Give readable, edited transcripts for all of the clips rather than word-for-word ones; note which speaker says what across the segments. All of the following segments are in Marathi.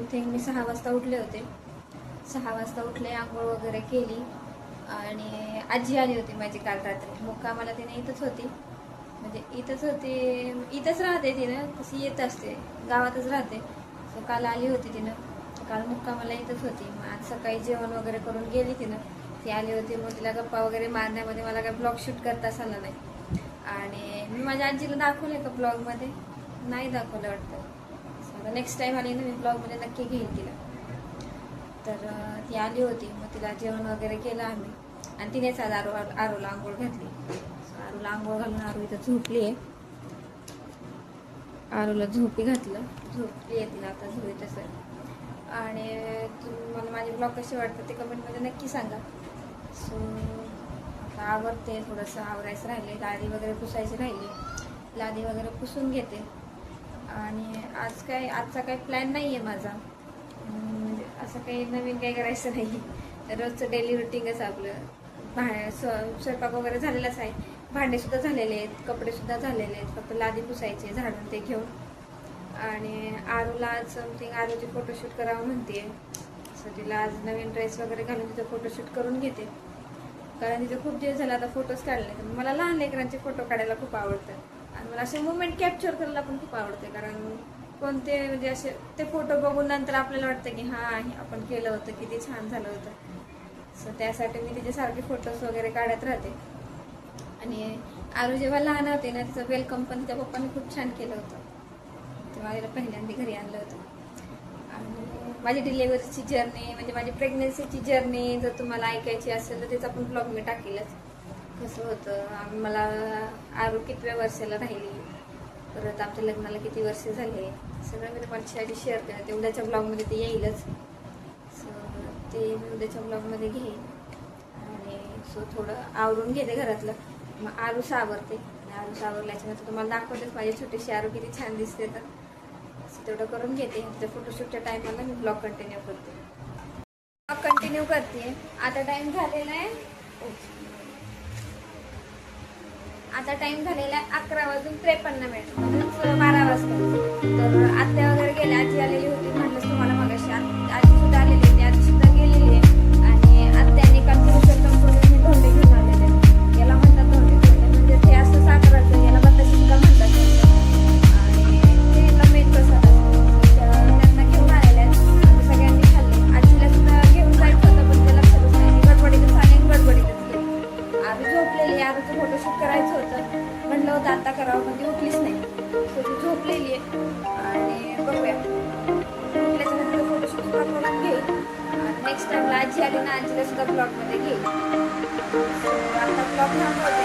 Speaker 1: समथिंग मी 6 वाजता उठले होते. 6 वाजता उठले, आंघोळ वगैरे केली आणि आजी आली होती माझी काल रात्री. मुक्कामाला तिने इथंच होती, म्हणजे इथंच होती, इथंच राहते तिनं, तशी येत असते, गावातच राहते. सो काल आली होती तिनं, काल मुक्कामाला इथंच होती. मग आज सकाळी जेवण वगैरे करून गेली तिनं. ती आली होती, मग तिला गप्पा वगैरे मारण्यामध्ये मला काय ब्लॉग शूट करताच आला नाही. आणि मी माझ्या आजीला दाखवले का ब्लॉगमध्ये? नाही दाखवलं वाटतं. नेक्स्ट टाइम आली ना मी ब्लॉगमध्ये नक्की घेईन तिला. तर ती आली होती, मग तिला जेवण वगैरे केलं आम्ही आणि तिनेच आज आरूला आंघोळ घातली. आरूला आंघोळ घालून आरू इथं झोपली आहे. आरूला झोपी घातलं, झोपली आहे तिला आता झोपी तसं. आणि तुम्हाला माझे ब्लॉग कसे वाटतात ते कमेंटमध्ये नक्की सांगा. सो आता आवरते, थोडंसं आवरायचं राहिले, लादी वगैरे पुसायची राहिली, लादी वगैरे पुसून घेते. आणि आजचा काही प्लॅन नाही आहे माझा, म्हणजे असं काही नवीन काही करायचं नाही. रोजचं डेली रुटीनच आपलं. स्वयंपाक वगैरे झालेलाच आहे, भांडेसुद्धा झालेले आहेत, कपडेसुद्धा झालेले आहेत, फक्त लादी पुसायचे झाडून ते घेऊन. आणि आरूला आज समथिंग आरूची फोटोशूट करावं म्हणते. सो तिला आज नवीन ड्रेस वगैरे घालून तिचं फोटोशूट करून घेते, कारण तिचं खूप दिवस झाला आता फोटोज काढले. मला लहान लेकरांचे फोटो काढायला खूप आवडतं आणि मला असे मुवमेंट कॅप्चर करायला पण खूप आवडते. कारण कोणते म्हणजे असे ते फोटो बघून नंतर आपल्याला वाटतं की हां आपण केलं होतं, किती छान झालं होतं. सो त्यासाठी मी तिच्यासारखे फोटोज वगैरे काढत राहते. आणि आरू जेव्हा लहान होते ना, तिचं वेलकम पण तिच्या पप्पाने खूप छान केलं होतं. तेव्हा तिला पहिल्यांदा घरी आणलं होतं. आणि माझी डिलेव्हरीची जर्नी, म्हणजे माझी प्रेग्नन्सीची जर्नी जर तुम्हाला ऐकायची असेल तर त्याचा पण ब्लॉग मी टाकेलच. कसं होतं, मला आरू कितव्या वर्षाला राहिली, परत आमच्या लग्नाला किती वर्ष झाले, सगळं मी तुम्हाला शेअर करते. उद्याच्या ब्लॉगमध्ये ते येईलच. सो ते मी उद्याच्या ब्लॉगमध्ये घेईन. आणि सो थोडं आवरून घेते घरातलं, मग आरू सावरते. आणि आरू सावरल्याच्यानंतर तुम्हाला दाखवतेच माझी छोटीशी आरू किती छान दिसते. तर तेवढं करून घेते. त्या फोटोशूटच्या टायमाला मी ब्लॉग कंटिन्यू करते. आता टाइम झालेला आहे, आता टाइम झालेला आहे 11:53 म्हणून 12 वाजता. तर आत्या वगैरे गेल्या, आजी आलेली होती म्हटलं तुम्हाला मगाशी. आजी सुद्धा आलेली होती, आजी सुद्धा गेलेली आहे. आणि आत्याने काल पुरुषोत्तम धोंडे घेऊन आलेले. याला म्हणतात धोंडे, म्हणजे ते असं साखराचं, याला बत्ताशी का म्हणतात. आणि ते मेन प्रसाद असतो, त्यांना घेऊन आलेले आहेत. आम्ही सगळ्यांनी खाल्ले. आजीला सुद्धा घेऊन जायचं होतं, पण त्याला लक्षातच नाही. गडबडीतच आले आणि गडबडीतच गेले. आम्ही झोपलेली, आरूचं फोटोशूट करायचं होतं, म्हटलं होतं आता करावं, पण ती उठलीच नाही. सो ती झोपलेली आहे. आणि बघूया, उठल्याच्यानंतर फोटोशूट सुद्धा करून घेईल. नेक्स्ट टाइमला आजी आली ना, आजीला सुद्धा ब्लॉगमध्ये घेईल. सो आता ब्लॉग थांबवते.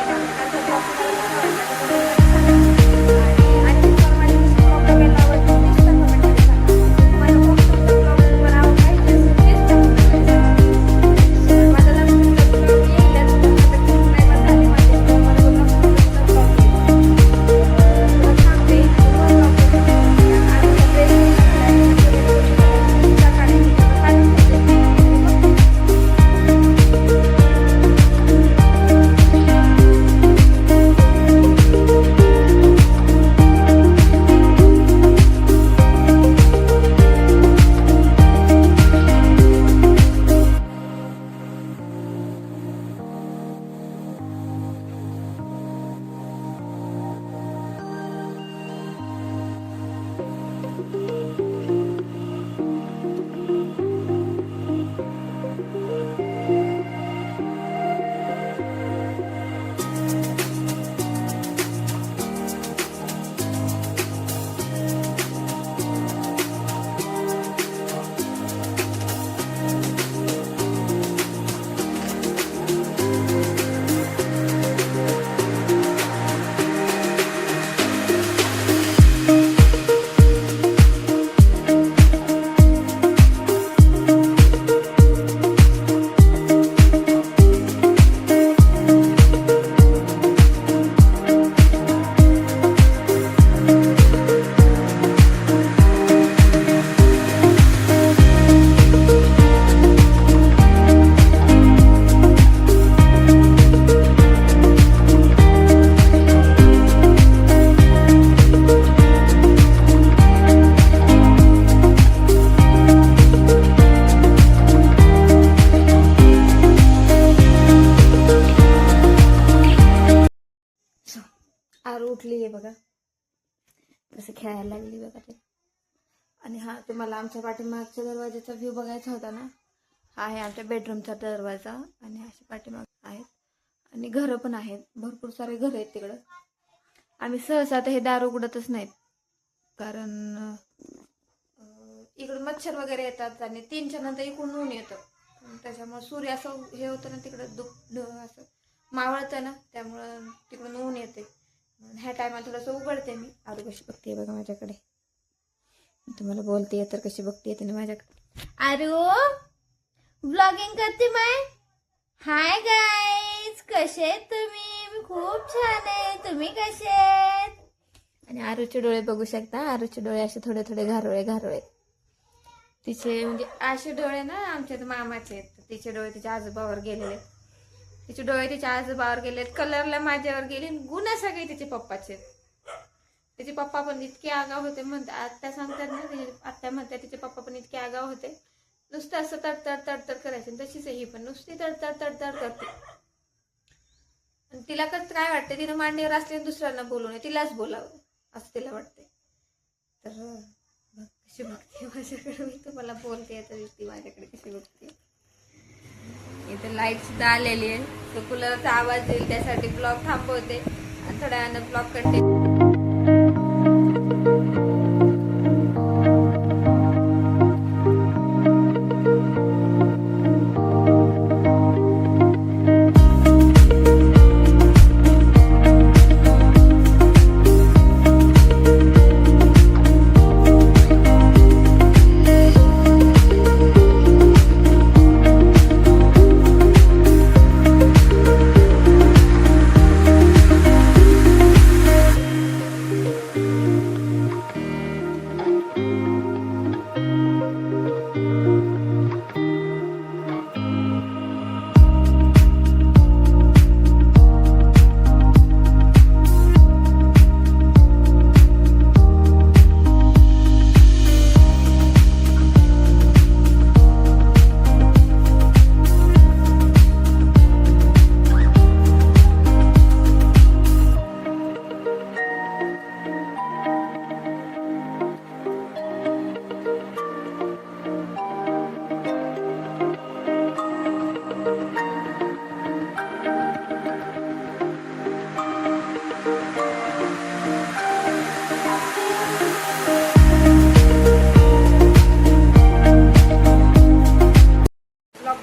Speaker 1: आरू उठली आहे बघा, कसं खेळायला लागली बघा ते. आणि हा तुम्हाला आमच्या पाठीमागच्या दरवाजाचा व्ह्यू बघायचा होता ना, हा आहे आमच्या बेडरूमचा दरवाजा. आणि असे पाठीमाग आहेत आणि घरं पण आहेत, भरपूर सारे घरं आहेत तिकडं. आम्ही सहसा आता हे दार उघडतच नाहीत, कारण इकडून मच्छर वगैरे येतात आणि 3च्या नंतर इकडून ऊन येतं, त्याच्यामुळे सूर्य असं हे होतं ना तिकडं असं मावळतं ना, त्यामुळं तिकडून ऊन येते. ह्या टायमाला थोडंसं उघडते मी. आरू कशी बघते बघा माझ्याकडे, तुम्हाला बोलते तर कशी बघते तिने माझ्याकडे. आरू ब्लॉगिंग करते माय. हाय गाईज, कसे आहेत तुम्ही? मी खूप छान आहे, तुम्ही कसे आहेत? आणि आरूचे डोळे बघू शकता, आरूचे डोळे असे थोडे थोडे घारोळे घारोळे. तिचे म्हणजे असे डोळे ना आमच्या मामाचे आहेत, तिचे डोळे तिच्या आजोबावर गेलेले, तिचे डोळे तिच्या आजोबावर गेलेत, कलरला माझ्यावर गेले, गुण सगळे तिचे पप्पाचे. तिचे पप्पा पण इतके आगाव होते, म्हणतात आत्या सांगतात ना, तिचे आत्या म्हणतात तिचे पप्पा पण इतके आगाव होते, नुसतं असं तडतड तडतड करायचे. तशीच ही पण नुसती तडतड तडतड करते. आणि तिला कसं काय वाटतं, तिनं मांडीवर असले दुसऱ्यांना बोलू नये, तिलाच बोलावं असं तिला वाटते. तर कशी बघते माझ्याकडे, मी तुम्हाला बोलते तर ती माझ्याकडे कशी बघते. इथे लाईट सुद्धा आलेली आहे, तो कूलरचा आवाज येईल त्यासाठी ब्लॉग थांबवते आणि थोड्या वेळानं ब्लॉग कंटिन्यू.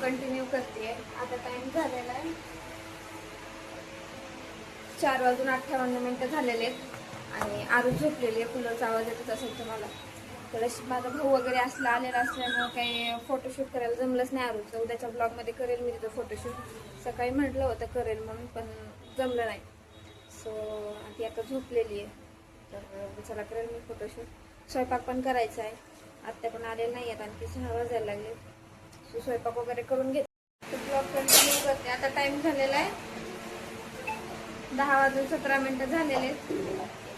Speaker 1: कंटिन्यू करते. आता टाइम झालेला आहे 4:58 झालेले आहेत आणि आरू झोपलेली आहे. कूलरचा आवाज येतच असेल तुम्हाला. थोडंसं माझा भाऊ वगैरे आलेला असल्यामुळं काही फोटोशूट करायला जमलंच नाही आरूचं. उद्याच्या ब्लॉगमध्ये करेल मी तिथं फोटोशूट. सकाळी म्हटलं होतं करेल म्हणून, पण जमलं नाही. सो ती आता झोपलेली आहे, तर चला करेल मी फोटोशूट. स्वयंपाक पण करायचा आहे, आत्या पण आलेले नाही आहेत, आणखी 6 वाजायला लागले. सो स्वयंपाक वगैरे करून घेते, ब्लॉग कंटिन्यू करते. आता टाइम झालेला आहे 10:17 झालेले.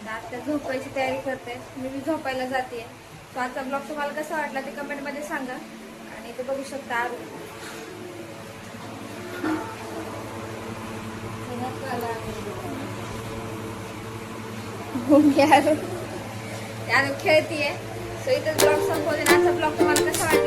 Speaker 1: आता झोपायची तयारी करते, मी झोपायला जाते. सो आजचा ब्लॉग तुम्हाला कसा वाटला ते कमेंटमध्ये सांगा. आणि ते बघू शकता आरू खेळतीये. सो इथं ब्लॉग संपवते. आजचा ब्लॉग तुम्हाला कसा वाटला